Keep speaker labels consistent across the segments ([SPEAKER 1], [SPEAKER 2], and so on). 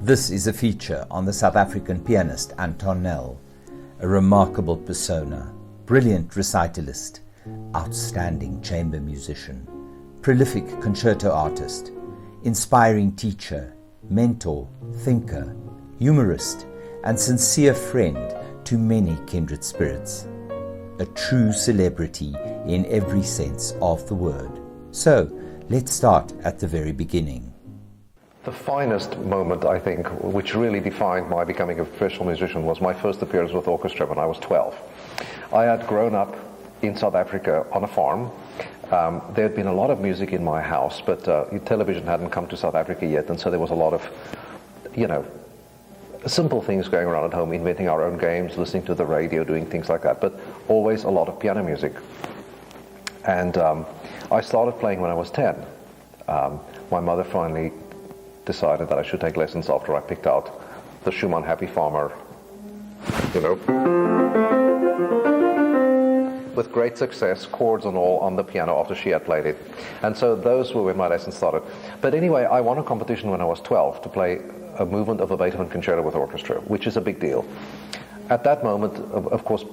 [SPEAKER 1] This is a feature on the South African pianist Anton Nel, a remarkable persona, brilliant recitalist, outstanding chamber musician, prolific concerto artist, inspiring teacher, mentor, thinker, humorist, and sincere friend to many kindred spirits. A true celebrity in every sense of the word. So, let's start at the very beginning.
[SPEAKER 2] The finest moment, I think, which really defined my becoming a professional musician was my first appearance with orchestra when I was 12. I had grown up in South Africa on a farm. There had been a lot of music in my house, but television hadn't come to South Africa yet, and so there was a lot of, simple things going around at home, inventing our own games, listening to the radio, doing things like that, but always a lot of piano music. And I started playing when I was 10. My mother finally decided that I should take lessons after I picked out the Schumann Happy Farmer, with great success, chords and all, on the piano after she had played it. And so those were when my lessons started. But anyway, I won a competition when I was 12 to play a movement of a Beethoven concerto with orchestra, which is a big deal. At that moment, of course,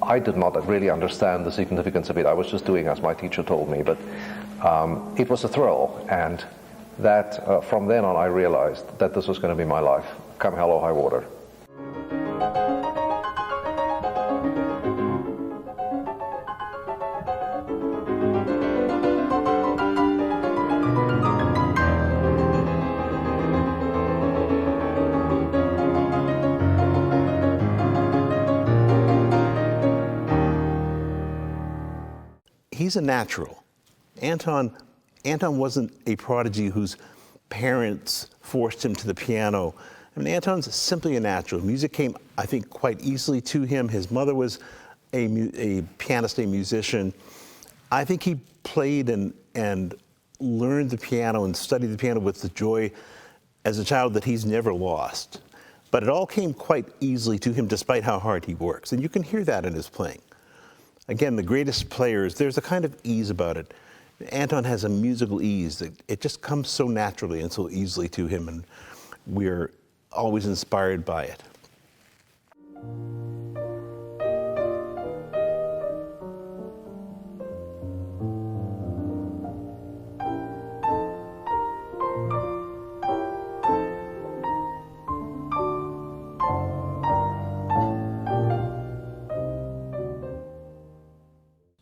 [SPEAKER 2] I did not really understand the significance of it. I was just doing as my teacher told me, but it was a thrill, and that from then on I realized that this was going to be my life, come hell or high water.
[SPEAKER 3] He's a natural. Anton wasn't a prodigy whose parents forced him to the piano. I mean, Anton's simply a natural. Music came, I think, quite easily to him. His mother was a pianist, a musician. I think he played and learned the piano and studied the piano with the joy as a child that he's never lost. But it all came quite easily to him despite how hard he works. And you can hear that in his playing. Again, the greatest players, there's a kind of ease about it. Anton has a musical ease that it just comes so naturally and so easily to him, and we're always inspired by it.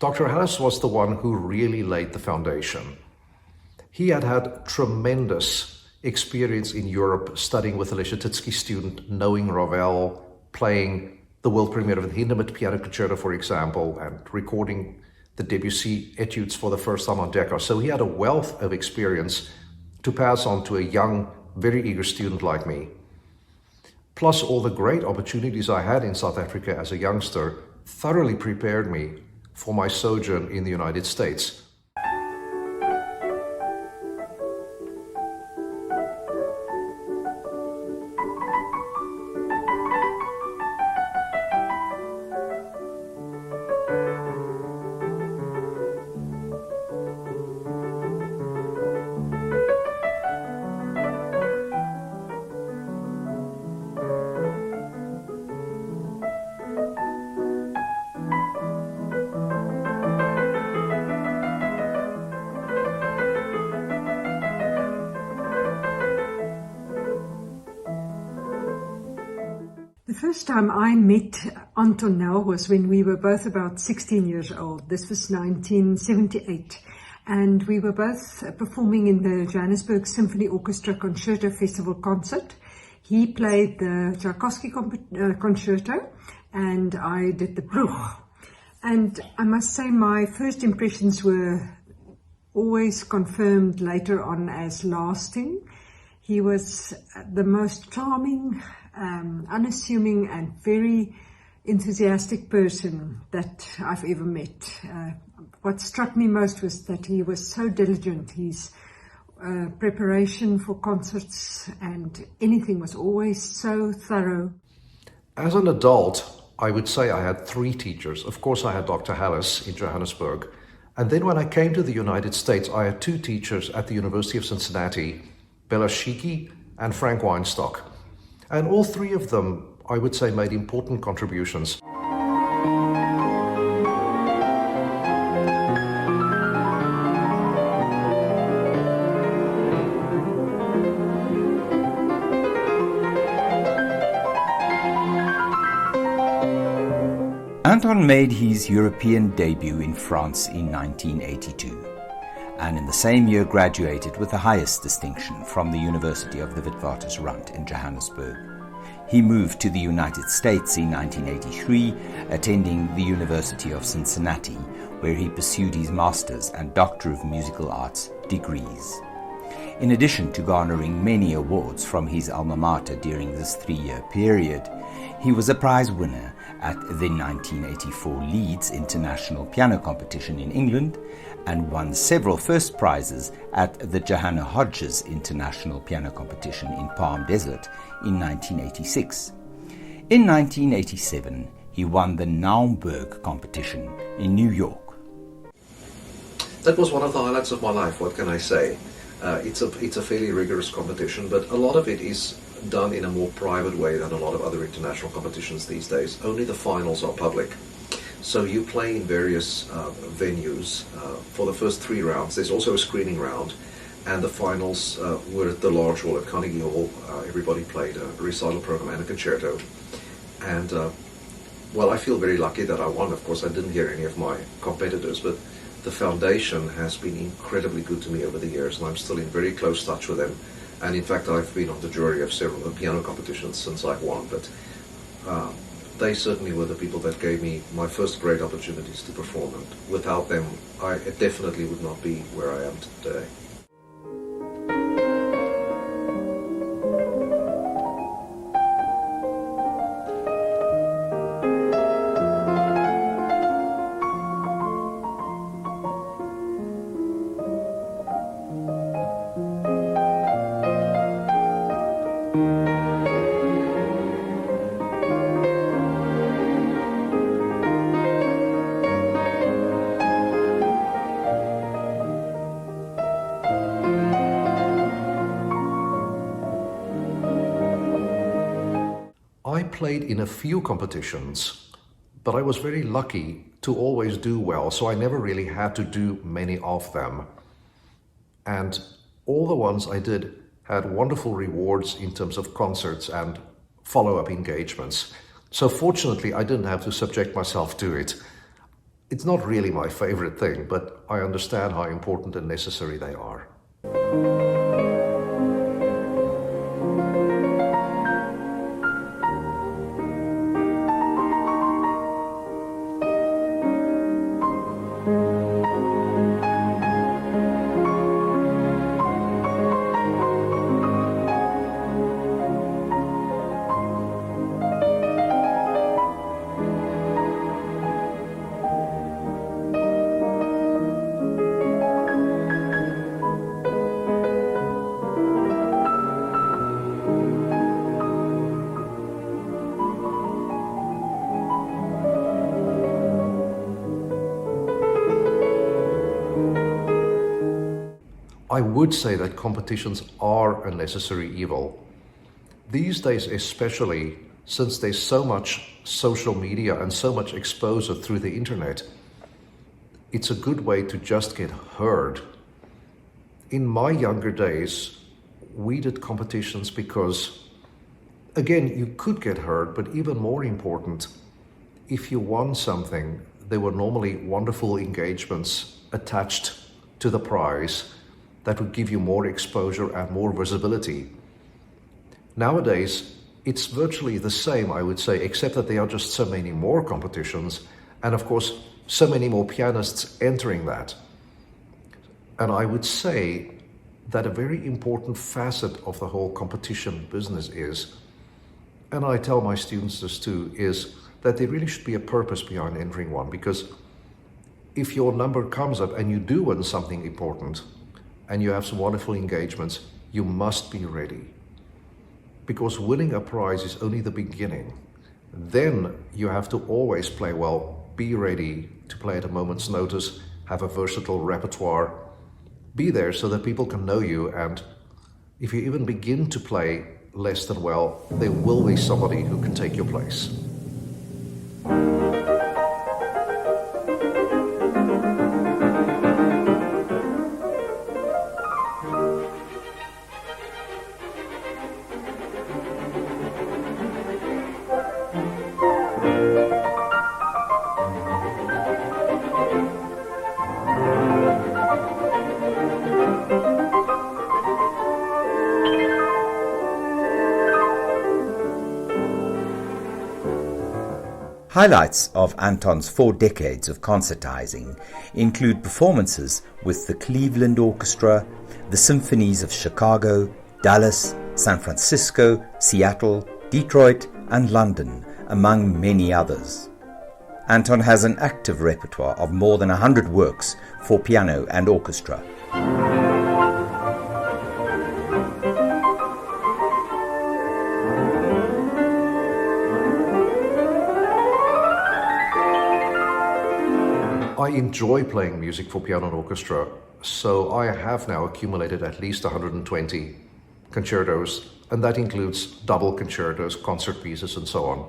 [SPEAKER 2] Dr. Harris was the one who really laid the foundation. He had had tremendous experience in Europe, studying with a Leschetizky student, knowing Ravel, playing the world premiere of the Hindemith Piano Concerto, for example, and recording the Debussy etudes for the first time on Decca. So he had a wealth of experience to pass on to a young, very eager student like me. Plus all the great opportunities I had in South Africa as a youngster thoroughly prepared me for my sojourn in the United States.
[SPEAKER 4] The first time I met Anton Nel was when we were both about 16 years old. This was 1978. And we were both performing in the Johannesburg Symphony Orchestra Concerto Festival concert. He played the Tchaikovsky concerto and I did the Bruch. And I must say my first impressions were always confirmed later on as lasting. He was the most charming, unassuming and very enthusiastic person that I've ever met. What struck me most was that he was so diligent. His preparation for concerts and anything was always so thorough.
[SPEAKER 2] As an adult, I would say I had three teachers. Of course, I had Dr. Harris in Johannesburg. And then when I came to the United States, I had two teachers at the University of Cincinnati, Belashiki and Frank Weinstock. And all three of them, I would say, made important contributions.
[SPEAKER 1] Anton made his European debut in France in 1982, and in the same year graduated with the highest distinction from the University of the Witwatersrand in Johannesburg. He moved to the United States in 1983, attending the University of Cincinnati, where he pursued his master's and Doctor of Musical Arts degrees. In addition to garnering many awards from his alma mater during this 3-year period, he was a prize winner at the 1984 Leeds International Piano Competition in England and won several first prizes at the Johanna Hodges International Piano Competition in Palm Desert in 1986. In 1987, he won the Naumburg competition in New York.
[SPEAKER 2] That was one of the highlights of my life, what can I say? It's a fairly rigorous competition, but a lot of it is done in a more private way than a lot of other international competitions these days. Only the finals are public. So you play in various venues for the first 3 rounds. There's also a screening round, and the finals were at the large hall at Carnegie Hall. Everybody played a recital program and a concerto. And well, I feel very lucky that I won. Of course, I didn't hear any of my competitors, but the foundation has been incredibly good to me over the years, and I'm still in very close touch with them. And in fact, I've been on the jury of several piano competitions since I've won, but they certainly were the people that gave me my first great opportunities to perform, and without them, I definitely would not be where I am today. I played in a few competitions, but I was very lucky to always do well, so I never really had to do many of them. And all the ones I did had wonderful rewards in terms of concerts and follow-up engagements. So fortunately, I didn't have to subject myself to it. It's not really my favorite thing, but I understand how important and necessary they are. I would say that competitions are a necessary evil. These days especially, since there's so much social media and so much exposure through the internet, it's a good way to just get heard. In my younger days, we did competitions because, again, you could get heard, but even more important, if you won something, there were normally wonderful engagements attached to the prize that would give you more exposure and more visibility. Nowadays, it's virtually the same, I would say, except that there are just so many more competitions, and of course, so many more pianists entering that. And I would say that a very important facet of the whole competition business is, and I tell my students this too, is that there really should be a purpose behind entering one, because if your number comes up and you do win something important, and you have some wonderful engagements, you must be ready. Because winning a prize is only the beginning. Then you have to always play well, be ready to play at a moment's notice, have a versatile repertoire, be there so that people can know you and if you even begin to play less than well, there will be somebody who can take your place.
[SPEAKER 1] Highlights of Anton's 4 decades of concertizing include performances with the Cleveland Orchestra, the symphonies of Chicago, Dallas, San Francisco, Seattle, Detroit, and London, among many others. Anton has an active repertoire of more than 100 works for piano and orchestra.
[SPEAKER 2] I enjoy playing music for piano and orchestra, so I have now accumulated at least 120 concertos, and that includes double concertos, concert pieces, and so on.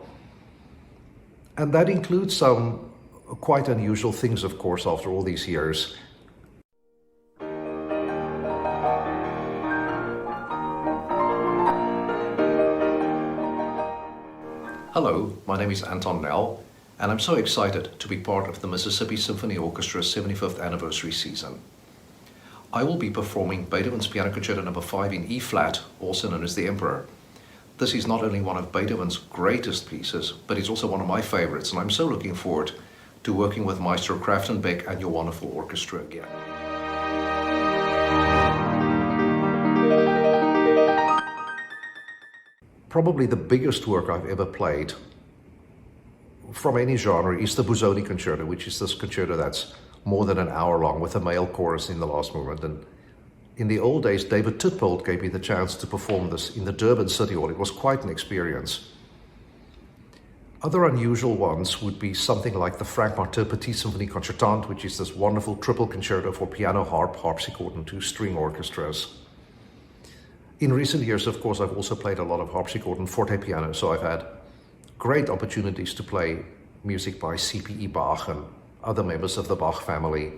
[SPEAKER 2] And that includes some quite unusual things, of course, after all these years. Hello, my name is Anton Nel, and I'm so excited to be part of the Mississippi Symphony Orchestra's 75th anniversary season. I will be performing Beethoven's Piano Concerto No. 5 in E-flat, also known as the Emperor. This is not only one of Beethoven's greatest pieces, but it's also one of my favorites, and I'm so looking forward to working with Maestro Kraftenbeck and your wonderful orchestra again. Probably the biggest work I've ever played from any genre is the Busoni Concerto, which is this concerto that's more than an hour long with a male chorus in the last movement. And in the old days, David Titpold gave me the chance to perform this in the Durban City Hall. It was quite an experience. Other unusual ones would be something like the Frank Martin Petit Symphony Concertante, which is this wonderful triple concerto for piano, harp, harpsichord, and 2 string orchestras. In recent years, of course, I've also played a lot of harpsichord and forte piano, so I've had great opportunities to play music by C.P.E. Bach and other members of the Bach family.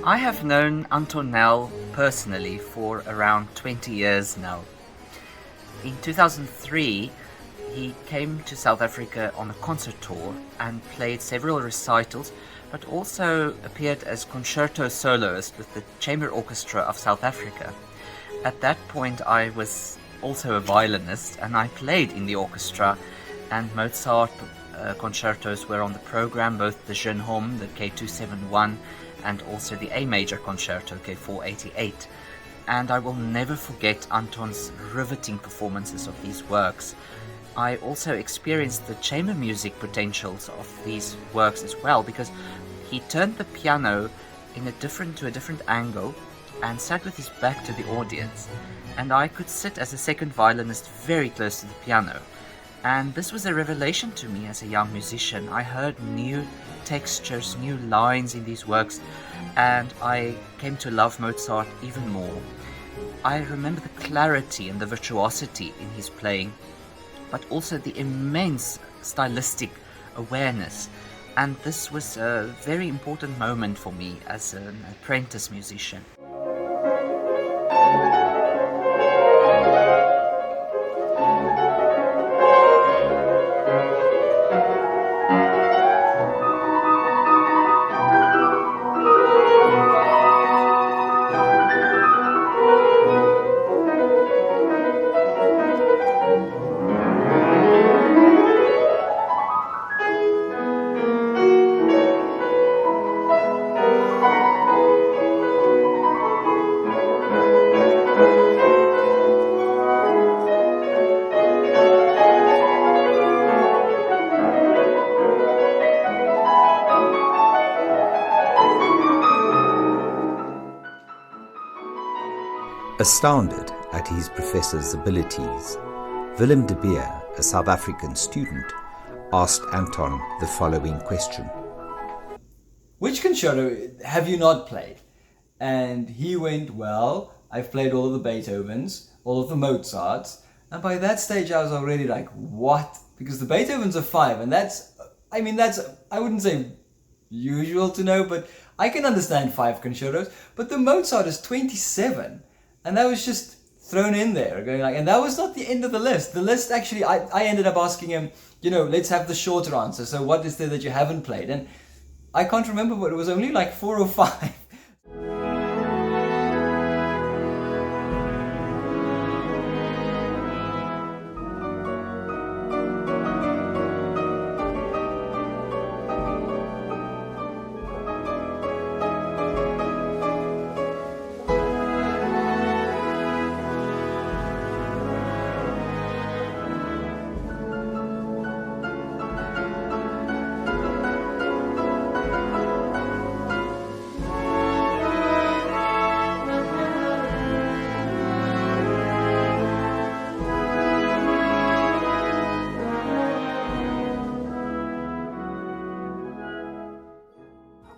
[SPEAKER 5] I have known Anton Nel personally for around 20 years now. In 2003, he came to South Africa on a concert tour and played several recitals, but also appeared as concerto soloist with the Chamber Orchestra of South Africa. At that point, I was also a violinist, and I played in the orchestra, and Mozart concertos were on the program, both the Jeune Homme, the K271, and also the A Major Concerto, K488. And I will never forget Anton's riveting performances of these works. I also experienced the chamber music potentials of these works as well, because he turned the piano to a different angle and sat with his back to the audience, and I could sit as a second violinist very close to the piano. And this was a revelation to me as a young musician. I heard new textures, new lines in these works, and I came to love Mozart even more. I remember the clarity and the virtuosity in his playing, but also the immense stylistic awareness. And this was a very important moment for me as an apprentice musician.
[SPEAKER 1] Astounded at his professor's abilities, Willem de Beer, a South African student, asked Anton the following question.
[SPEAKER 6] Which concerto have you not played? And he went, well, I've played all of the Beethovens, all of the Mozarts, and by that stage I was already like, what? Because the Beethovens are 5, and that's, I wouldn't say usual to know, but I can understand 5 concertos, but the Mozart is 27, and that was just thrown in there, going like, and that was not the end of the list. The list actually, I ended up asking him, let's have the shorter answer, so what is there that you haven't played? And I can't remember, but it was only like 4 or 5.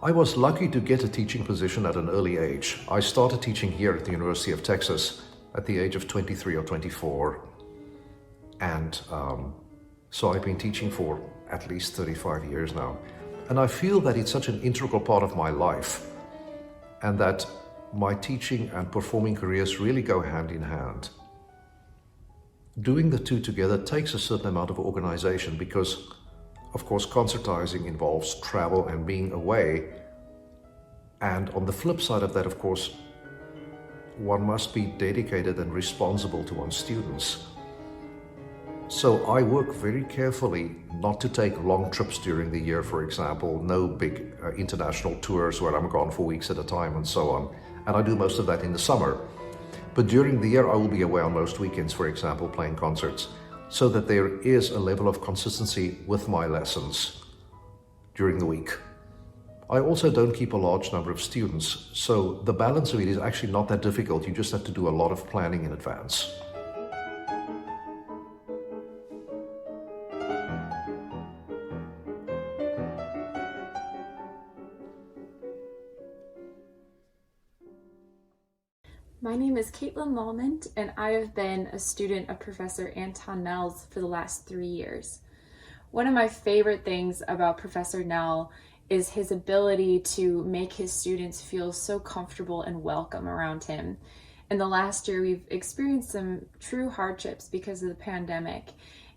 [SPEAKER 2] I was lucky to get a teaching position at an early age. I started teaching here at the University of Texas at the age of 23 or 24. And so I've been teaching for at least 35 years now. And I feel that it's such an integral part of my life, and that my teaching and performing careers really go hand in hand. Doing the two together takes a certain amount of organization because, of course, concertizing involves travel and being away. And on the flip side of that, of course, one must be dedicated and responsible to one's students. So I work very carefully not to take long trips during the year, for example, no big international tours where I'm gone for weeks at a time and so on. And I do most of that in the summer. But during the year, I will be away on most weekends, for example, playing concerts, so that there is a level of consistency with my lessons during the week. I also don't keep a large number of students, so the balance of it is actually not that difficult. You just have to do a lot of planning in advance.
[SPEAKER 7] My name is Caitlin Lallman, and I have been a student of Professor Anton Nel's for the last 3 years. One of my favorite things about Professor Nel is his ability to make his students feel so comfortable and welcome around him. In the last year, we've experienced some true hardships because of the pandemic,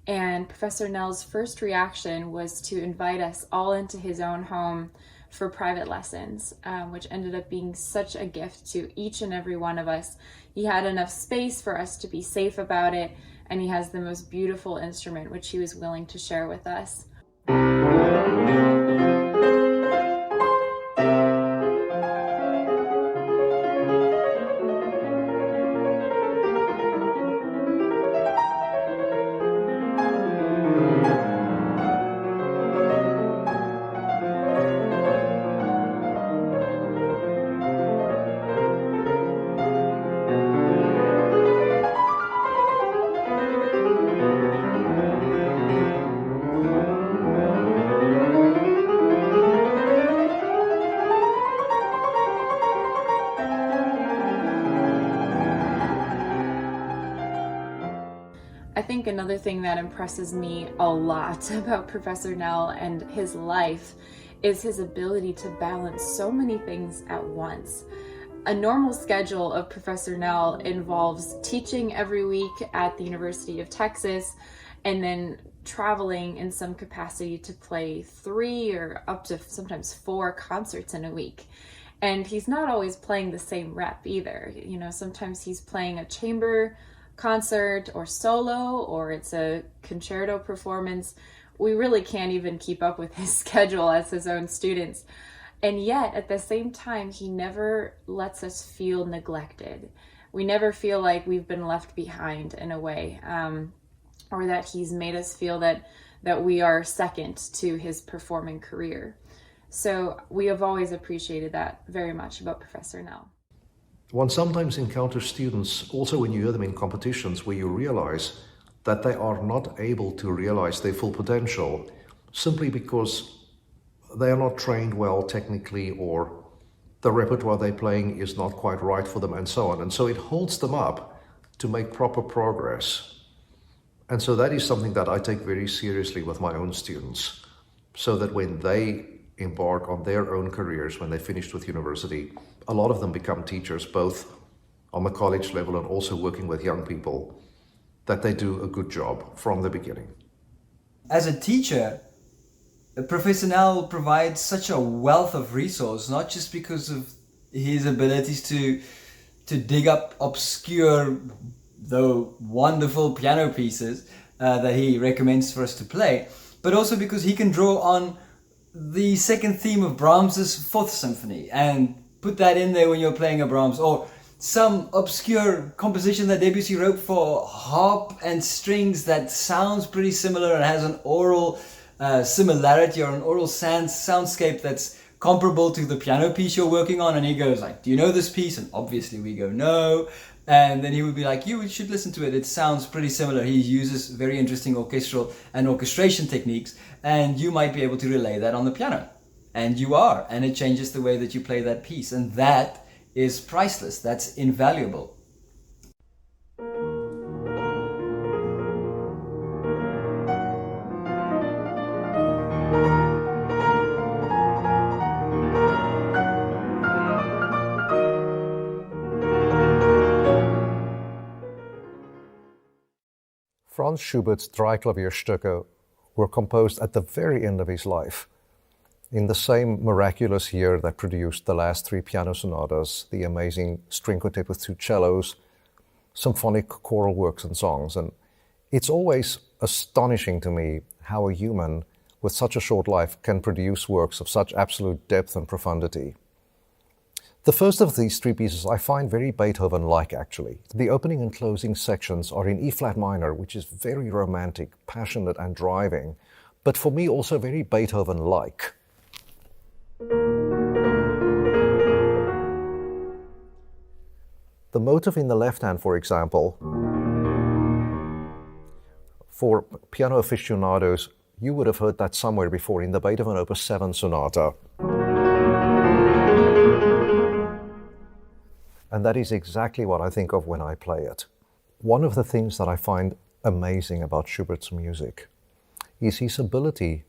[SPEAKER 7] and Professor Nel's first reaction was to invite us all into his own home for private lessons, which ended up being such a gift to each and every one of us. He had enough space for us to be safe about it, and he has the most beautiful instrument, which he was willing to share with us. I think another thing that impresses me a lot about Professor Nel and his life is his ability to balance so many things at once. A normal schedule of Professor Nel involves teaching every week at the University of Texas and then traveling in some capacity to play 3 or up to sometimes 4 concerts in a week. And he's not always playing the same rep either. You know, sometimes he's playing a chamber concert or solo, or it's a concerto performance. We really can't even keep up with his schedule as his own students. And yet, at the same time, he never lets us feel neglected. We never feel like we've been left behind in a way, or that he's made us feel that we are second to his performing career. So we have always appreciated that very much about Professor Nel.
[SPEAKER 2] one sometimes encounters students, also when you hear them in competitions, where you realize that they are not able to realize their full potential simply because they are not trained well technically, or the repertoire they're playing is not quite right for them, and so on. And so it holds them up to make proper progress. And so that is something that I take very seriously with my own students, so that when they embark on their own careers, when they finished with university, a lot of them become teachers, both on the college level and also working with young people, that they do a good job from the beginning.
[SPEAKER 6] As a teacher, Professor Nel provides such a wealth of resource, not just because of his abilities to dig up obscure, though wonderful piano pieces that he recommends for us to play, but also because he can draw on the second theme of Brahms's Fourth Symphony and put that in there when you're playing a Brahms, or some obscure composition that Debussy wrote for harp and strings that sounds pretty similar and has an oral similarity or an oral soundscape that's comparable to the piano piece you're working on. And he goes like, do you know this piece? And obviously we go, no. And then he would be like, you should listen to it. It sounds pretty similar. He uses very interesting orchestral and orchestration techniques, and you might be able to relay that on the piano. And you are, and it changes the way that you play that piece. And that is priceless. That's invaluable.
[SPEAKER 2] Franz Schubert's Dreiklavierstücke were composed at the very end of his life, in the same miraculous year that produced the last three piano sonatas, the amazing string quartet with two cellos, symphonic choral works and songs. And it's always astonishing to me how a human with such a short life can produce works of such absolute depth and profundity. The first of these three pieces I find very Beethoven-like, actually. The opening and closing sections are in E-flat minor, which is very romantic, passionate and driving, but for me also very Beethoven-like. The motive in the left hand, for example, for piano aficionados, you would have heard that somewhere before in the Beethoven Opus 7 Sonata. And that is exactly what I think of when I play it. One of the things that I find amazing about Schubert's music is his ability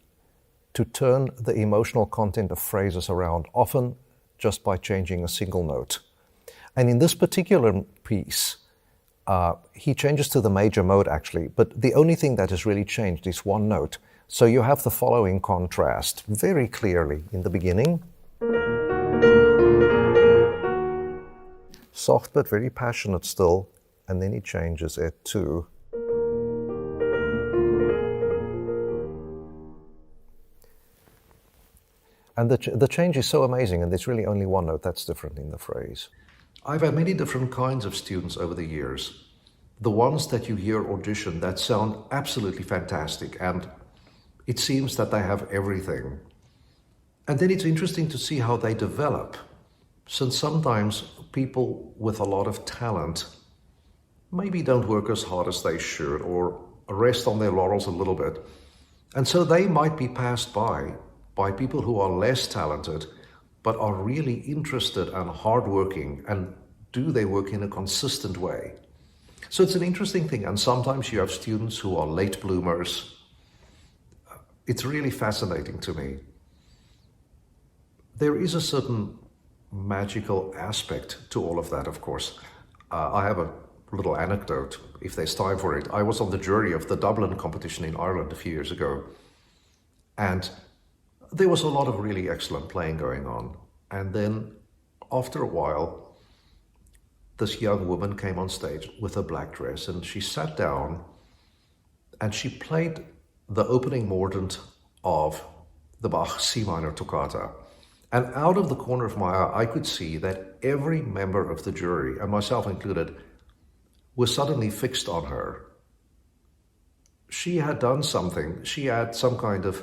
[SPEAKER 2] to turn the emotional content of phrases around, often just by changing a single note. And in this particular piece, he changes to the major mode actually, but the only thing that has really changed is one note. So you have the following contrast very clearly in the beginning. Soft but very passionate still, and then he changes it to and the change is so amazing, and there's really only one note that's different in the phrase. I've had many different kinds of students over the years. The ones that you hear audition that sound absolutely fantastic, and it seems that they have everything. And then it's interesting to see how they develop, since sometimes people with a lot of talent maybe don't work as hard as they should, or rest on their laurels a little bit. And so they might be passed by people who are less talented, but are really interested and hardworking and do their work in a consistent way. So it's an interesting thing. And sometimes you have students who are late bloomers. It's really fascinating to me. There is a certain magical aspect to all of that, of course. I have a little anecdote, if there's time for it. I was on the jury of the Dublin competition in Ireland a few years ago, and there was a lot of really excellent playing going on. And then after a while, this young woman came on stage with a black dress, and she sat down and she played the opening mordent of the Bach C minor toccata. And out of the corner of my eye, I could see that every member of the jury, and myself included, was suddenly fixed on her. She had done something. She had some kind of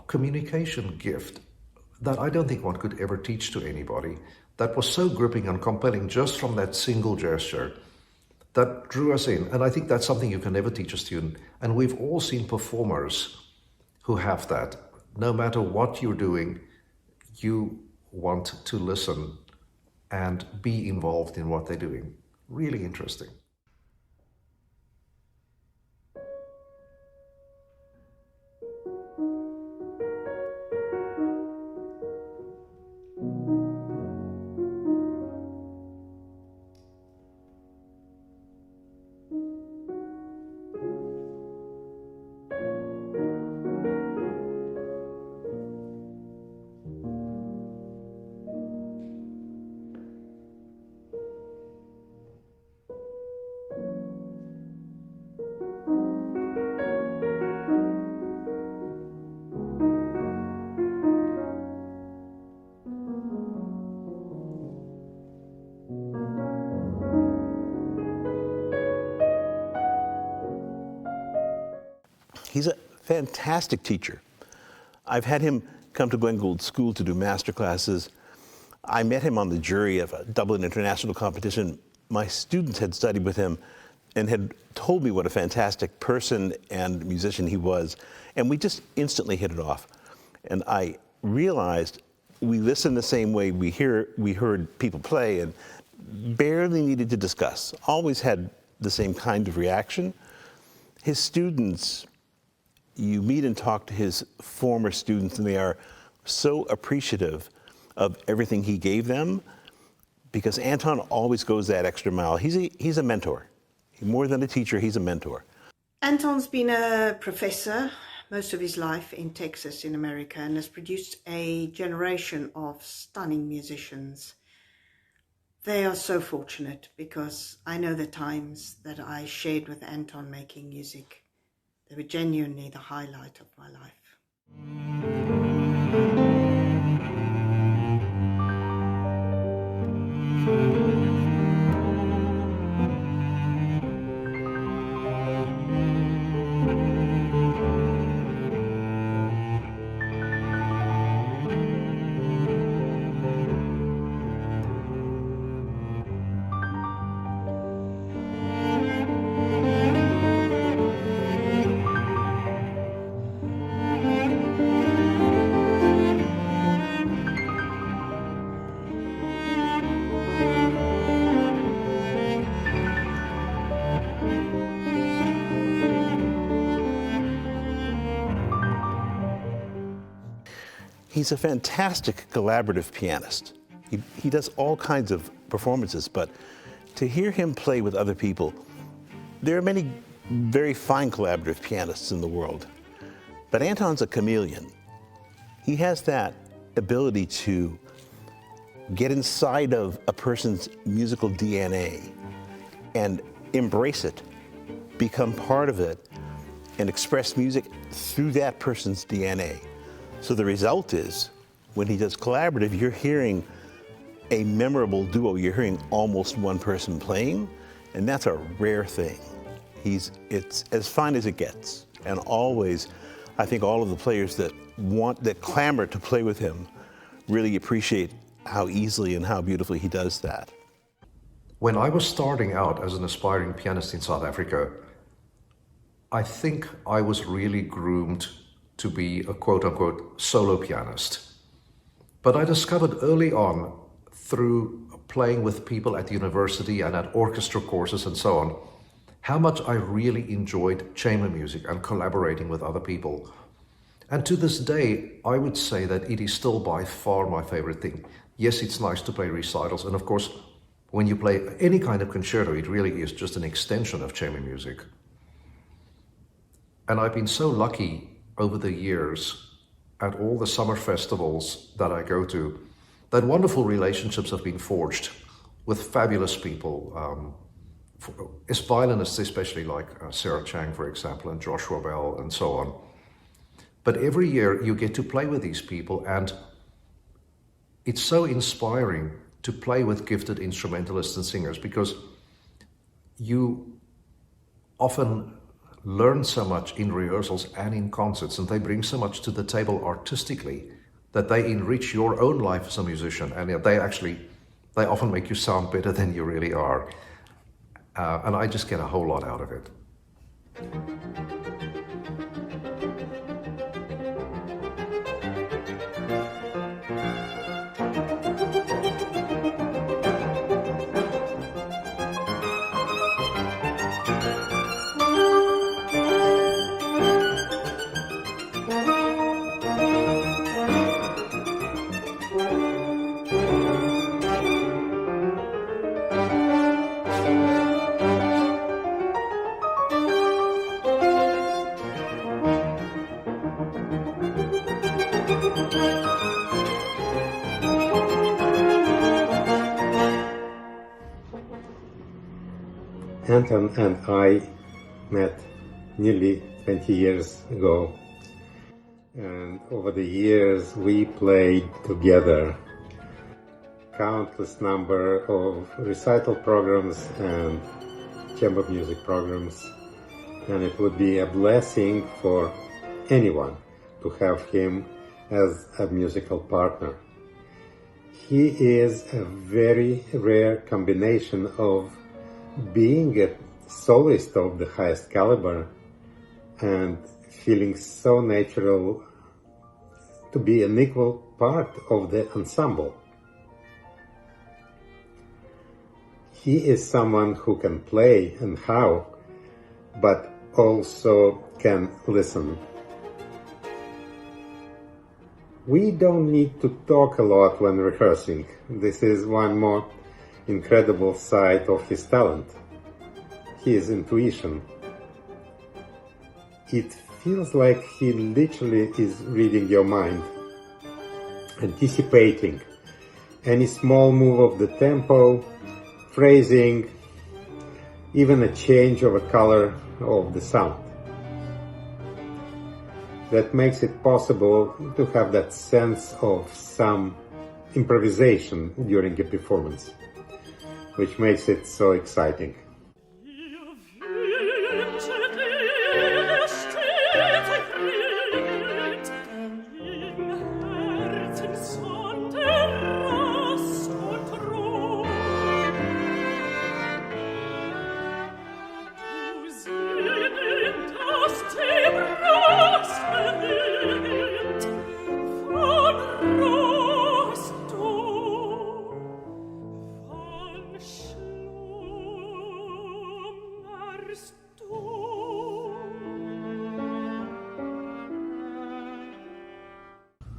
[SPEAKER 2] communication gift that I don't think one could ever teach to anybody, that was so gripping and compelling just from that single gesture that drew us in. And I think that's something you can never teach a student. And we've all seen performers who have that. No matter what you're doing, you want to listen and be involved in what they're doing. Really interesting.
[SPEAKER 3] He's a fantastic teacher. I've had him come to Gwen Gould School to do master classes. I met him on the jury of a Dublin International competition. My students had studied with him and had told me what a fantastic person and musician he was. And we just instantly hit it off. And I realized we listen the same way we heard people play and barely needed to discuss. Always had the same kind of reaction. His students, you meet and talk to his former students, and they are so appreciative of everything he gave them, because Anton always goes that extra mile. He's a mentor. More than a teacher, he's a mentor.
[SPEAKER 8] Anton's been a professor most of his life in Texas in America and has produced a generation of stunning musicians. They are so fortunate, because I know the times that I shared with Anton making music. They were genuinely the highlight of my life.
[SPEAKER 3] He's a fantastic collaborative pianist. He does all kinds of performances, but to hear him play with other people, there are many very fine collaborative pianists in the world, but Anton's a chameleon. He has that ability to get inside of a person's musical DNA and embrace it, become part of it, and express music through that person's DNA. So the result is, when he does collaborative, you're hearing a memorable duo. You're hearing almost one person playing, and that's a rare thing. It's as fine as it gets. And always, I think all of the players that clamor to play with him really appreciate how easily and how beautifully he does that.
[SPEAKER 2] When I was starting out as an aspiring pianist in South Africa, I think I was really groomed to be a quote-unquote solo pianist. But I discovered early on, through playing with people at university and at orchestra courses and so on, how much I really enjoyed chamber music and collaborating with other people. And to this day, I would say that it is still by far my favorite thing. Yes, it's nice to play recitals, and of course, when you play any kind of concerto, it really is just an extension of chamber music. And I've been so lucky over the years at all the summer festivals that I go to, that wonderful relationships have been forged with fabulous people, as violinists especially, like Sarah Chang, for example, and Joshua Bell, and so on. But every year you get to play with these people, and it's so inspiring to play with gifted instrumentalists and singers, because you often learn so much in rehearsals and in concerts, and they bring so much to the table artistically that they enrich your own life as a musician, and they actually They often make you sound better than you really are. And I just get a whole lot out of it.
[SPEAKER 9] Anton and I met nearly 20 years ago, and over the years we played together countless number of recital programs and chamber music programs, and it would be a blessing for anyone to have him as a musical partner. He is a very rare combination of being a soloist of the highest caliber and feeling so natural to be an equal part of the ensemble. He is someone who can play and how, but also can listen. We don't need to talk a lot when rehearsing. This is one more incredible side of his talent, his intuition. It feels like he literally is reading your mind, anticipating any small move of the tempo, phrasing, even a change of a color of the sound. That makes it possible to have that sense of some improvisation during a performance, which makes it so exciting.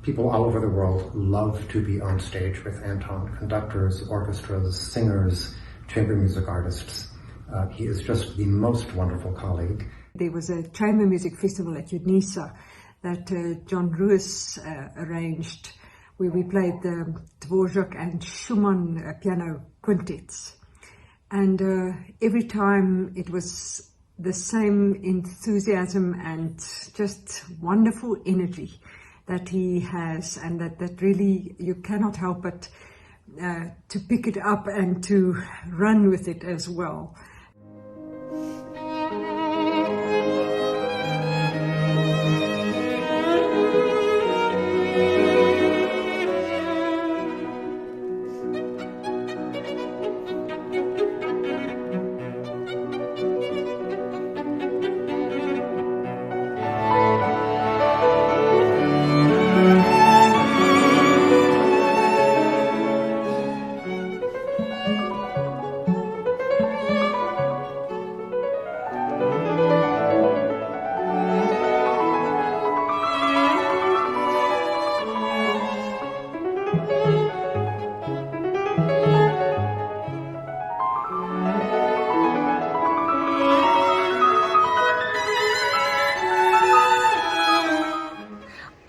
[SPEAKER 10] People all over the world love to be on stage with Anton, conductors, orchestras, singers, chamber music artists. He is just the most wonderful colleague.
[SPEAKER 4] There was a chamber music festival at UNISA that John Ruiz arranged, where we played the Dvorak and Schumann piano quintets. And every time it was the same enthusiasm and just wonderful energy that he has, and that really you cannot help but to pick it up and to run with it as well.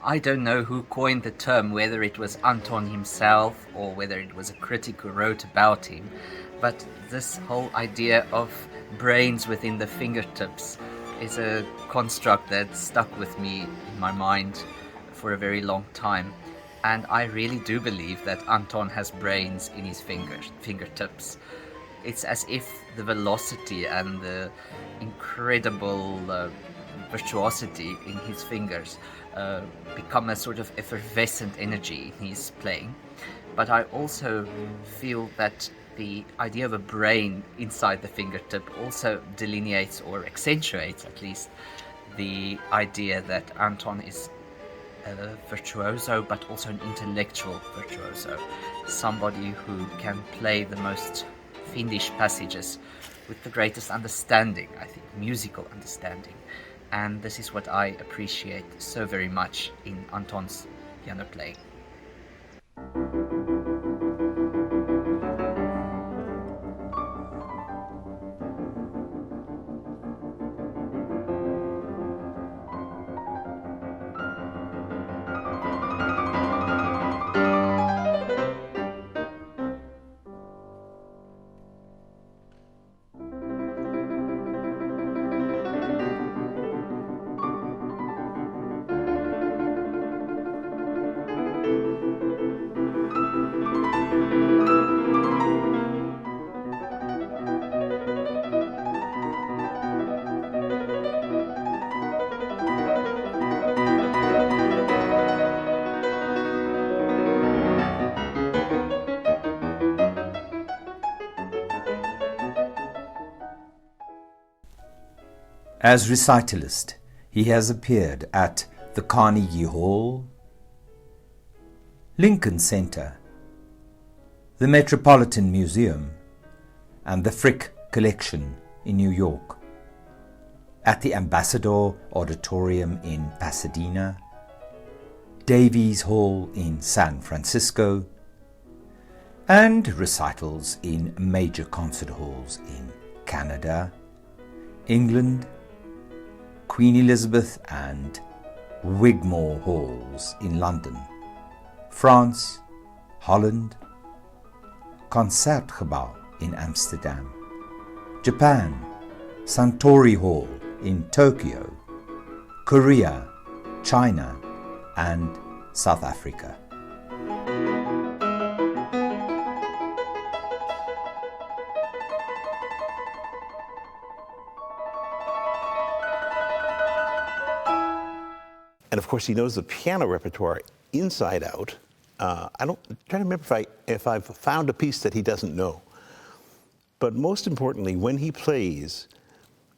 [SPEAKER 5] I don't know who coined the term, whether it was Anton himself or whether it was a critic who wrote about him, but this whole idea of brains within the fingertips is a construct that stuck with me in my mind for a very long time. And I really do believe that Anton has brains in his fingertips. It's as if the velocity and the incredible virtuosity in his fingers become a sort of effervescent energy in his playing. but I also feel that the idea of a brain inside the fingertip also delineates or accentuates at least the idea that Anton is a virtuoso, but also an intellectual virtuoso, somebody who can play the most fiendish passages with the greatest understanding, I think, musical understanding. And this is what I appreciate so very much in Anton's piano playing.
[SPEAKER 1] As recitalist, he has appeared at the Carnegie Hall, Lincoln Center, the Metropolitan Museum, and the Frick Collection in New York, at the Ambassador Auditorium in Pasadena, Davies Hall in San Francisco, and recitals in major concert halls in Canada, England, Queen Elizabeth and Wigmore Halls in London, France, Holland, Concertgebouw in Amsterdam, Japan, Suntory Hall in Tokyo, Korea, China, and South Africa.
[SPEAKER 3] And of course, he knows the piano repertoire inside out. I'm trying to remember if I've found a piece that he doesn't know. But most importantly, when he plays,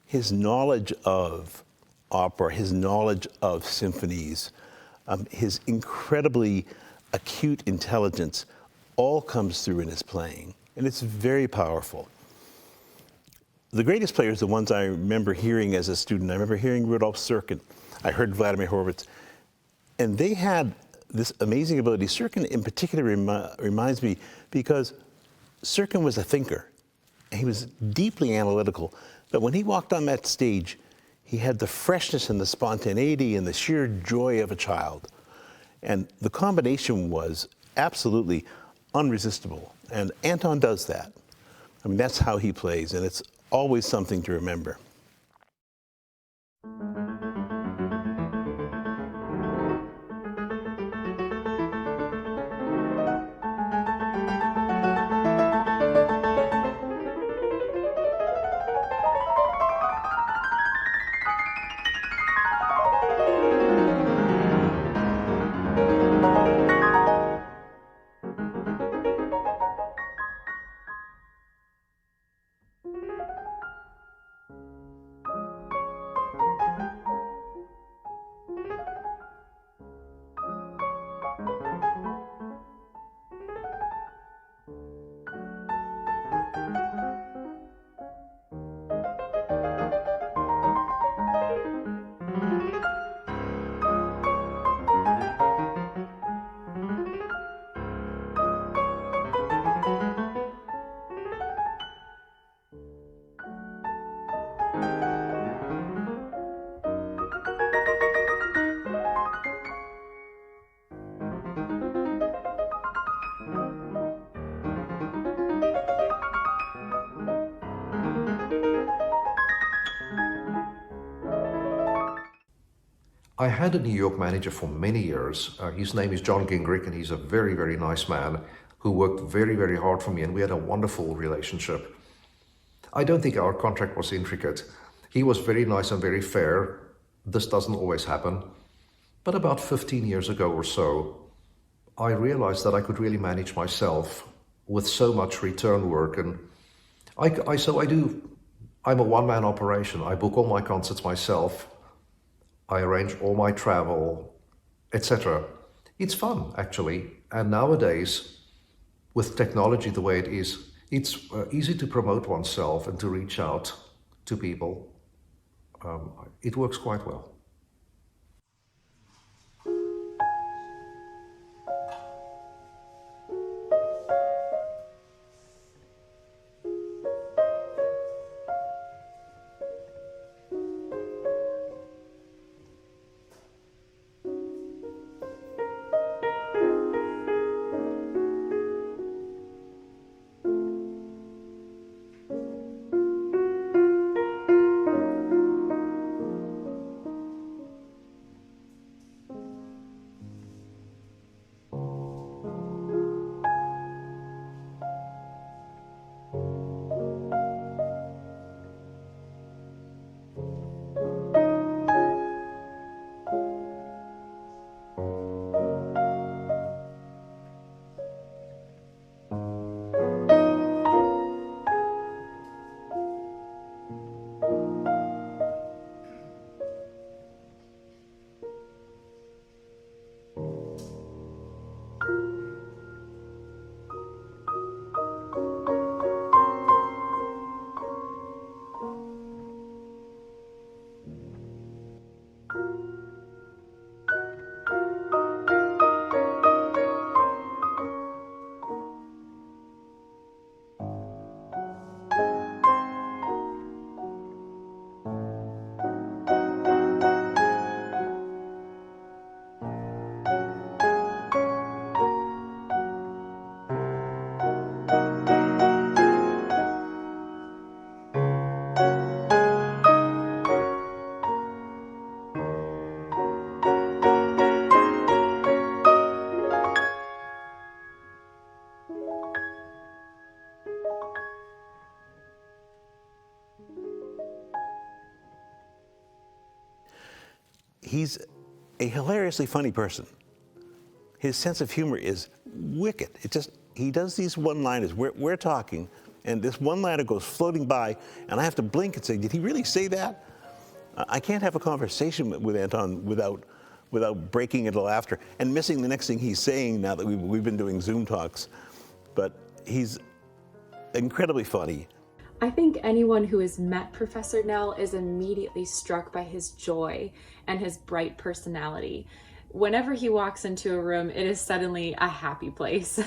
[SPEAKER 3] his knowledge of opera, his knowledge of symphonies, his incredibly acute intelligence all comes through in his playing. And it's very powerful. The greatest players, the ones I remember hearing as a student, I remember hearing Rudolf Serkin. I heard Vladimir Horowitz, and they had this amazing ability. Serkin in particular reminds me because Serkin was a thinker. He was deeply analytical, but when he walked on that stage, he had the freshness and the spontaneity and the sheer joy of a child. And the combination was absolutely unresistible. And Anton does that. I mean, that's how he plays, and it's always something to remember.
[SPEAKER 2] I had a New York manager for many years. His name is John Gingrich, and he's a very, very nice man who worked very, very hard for me, and we had a wonderful relationship. I don't think our contract was intricate. He was very nice and very fair. This doesn't always happen. But about 15 years ago or so, I realized that I could really manage myself with so much return work. And I'm a one-man operation. I book all my concerts myself. I arrange all my travel, etc. It's fun, actually. And nowadays, with technology the way it is, it's easy to promote oneself and to reach out to people. It works quite well.
[SPEAKER 3] He's a hilariously funny person. His sense of humor is wicked. He does these one-liners. We're talking, and this one-liner goes floating by, and I have to blink and say, did he really say that? I can't have a conversation with Anton without breaking into laughter and missing the next thing he's saying now that we've been doing Zoom talks. But he's incredibly funny.
[SPEAKER 7] I think anyone who has met Professor Nel is immediately struck by his joy and his bright personality. Whenever he walks into a room, it is suddenly a happy place.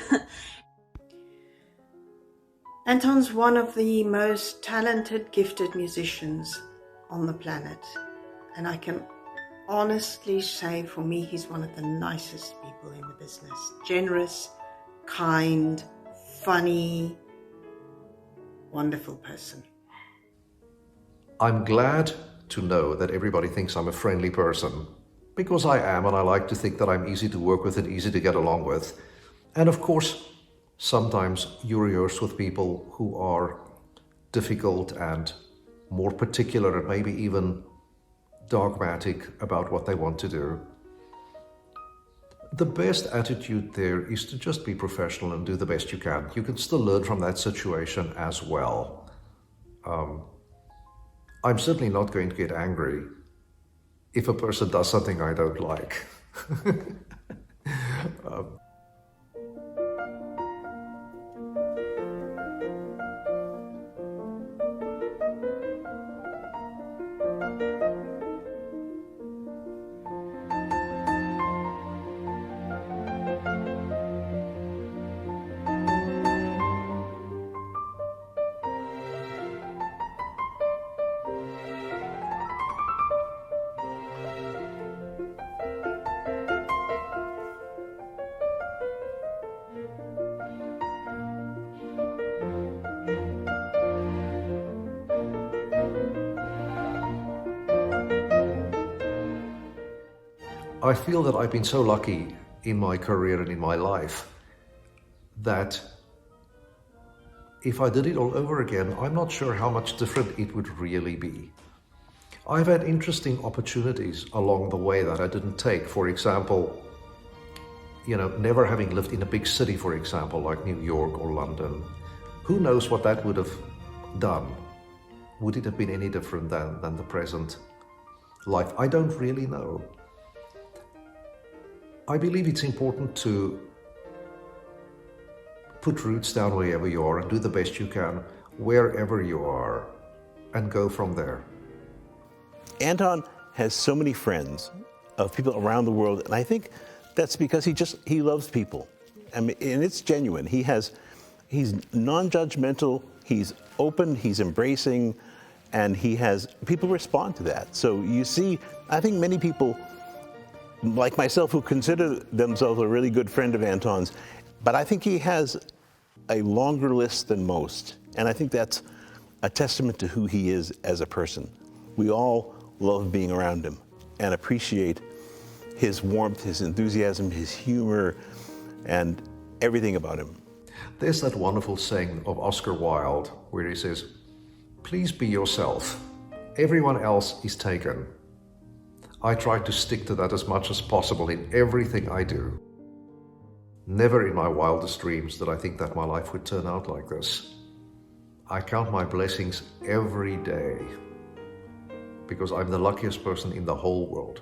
[SPEAKER 8] Anton's one of the most talented, gifted musicians on the planet. And I can honestly say, for me, he's one of the nicest people in the business. Generous, kind, funny, wonderful person.
[SPEAKER 2] I'm glad to know that everybody thinks I'm a friendly person, because I am, and I like to think that I'm easy to work with and easy to get along with. And of course, sometimes you rehearse with people who are difficult and more particular and maybe even dogmatic about what they want to do. The best attitude there is to just be professional and do the best you can. You can still learn from that situation as well. I'm certainly not going to get angry if a person does something I don't like. I feel that I've been so lucky in my career and in my life that if I did it all over again, I'm not sure how much different it would really be. I've had interesting opportunities along the way that I didn't take. For example, never having lived in a big city, for example, like New York or London, who knows what that would have done? Would it have been any different than the present life? I don't really know. I believe it's important to put roots down wherever you are and do the best you can wherever you are and go from there.
[SPEAKER 3] Anton has so many friends of people around the world, and I think that's because he loves people. I mean, and it's genuine. He's non-judgmental, he's open, he's embracing, and people respond to that. So you see, I think many people, like myself, who consider themselves a really good friend of Anton's, but I think he has a longer list than most. And I think that's a testament to who he is as a person. We all love being around him and appreciate his warmth, his enthusiasm, his humor, and everything about him.
[SPEAKER 2] There's that wonderful saying of Oscar Wilde where he says, "Please be yourself. Everyone else is taken." I try to stick to that as much as possible in everything I do. Never in my wildest dreams did I think that my life would turn out like this. I count my blessings every day because I'm the luckiest person in the whole world.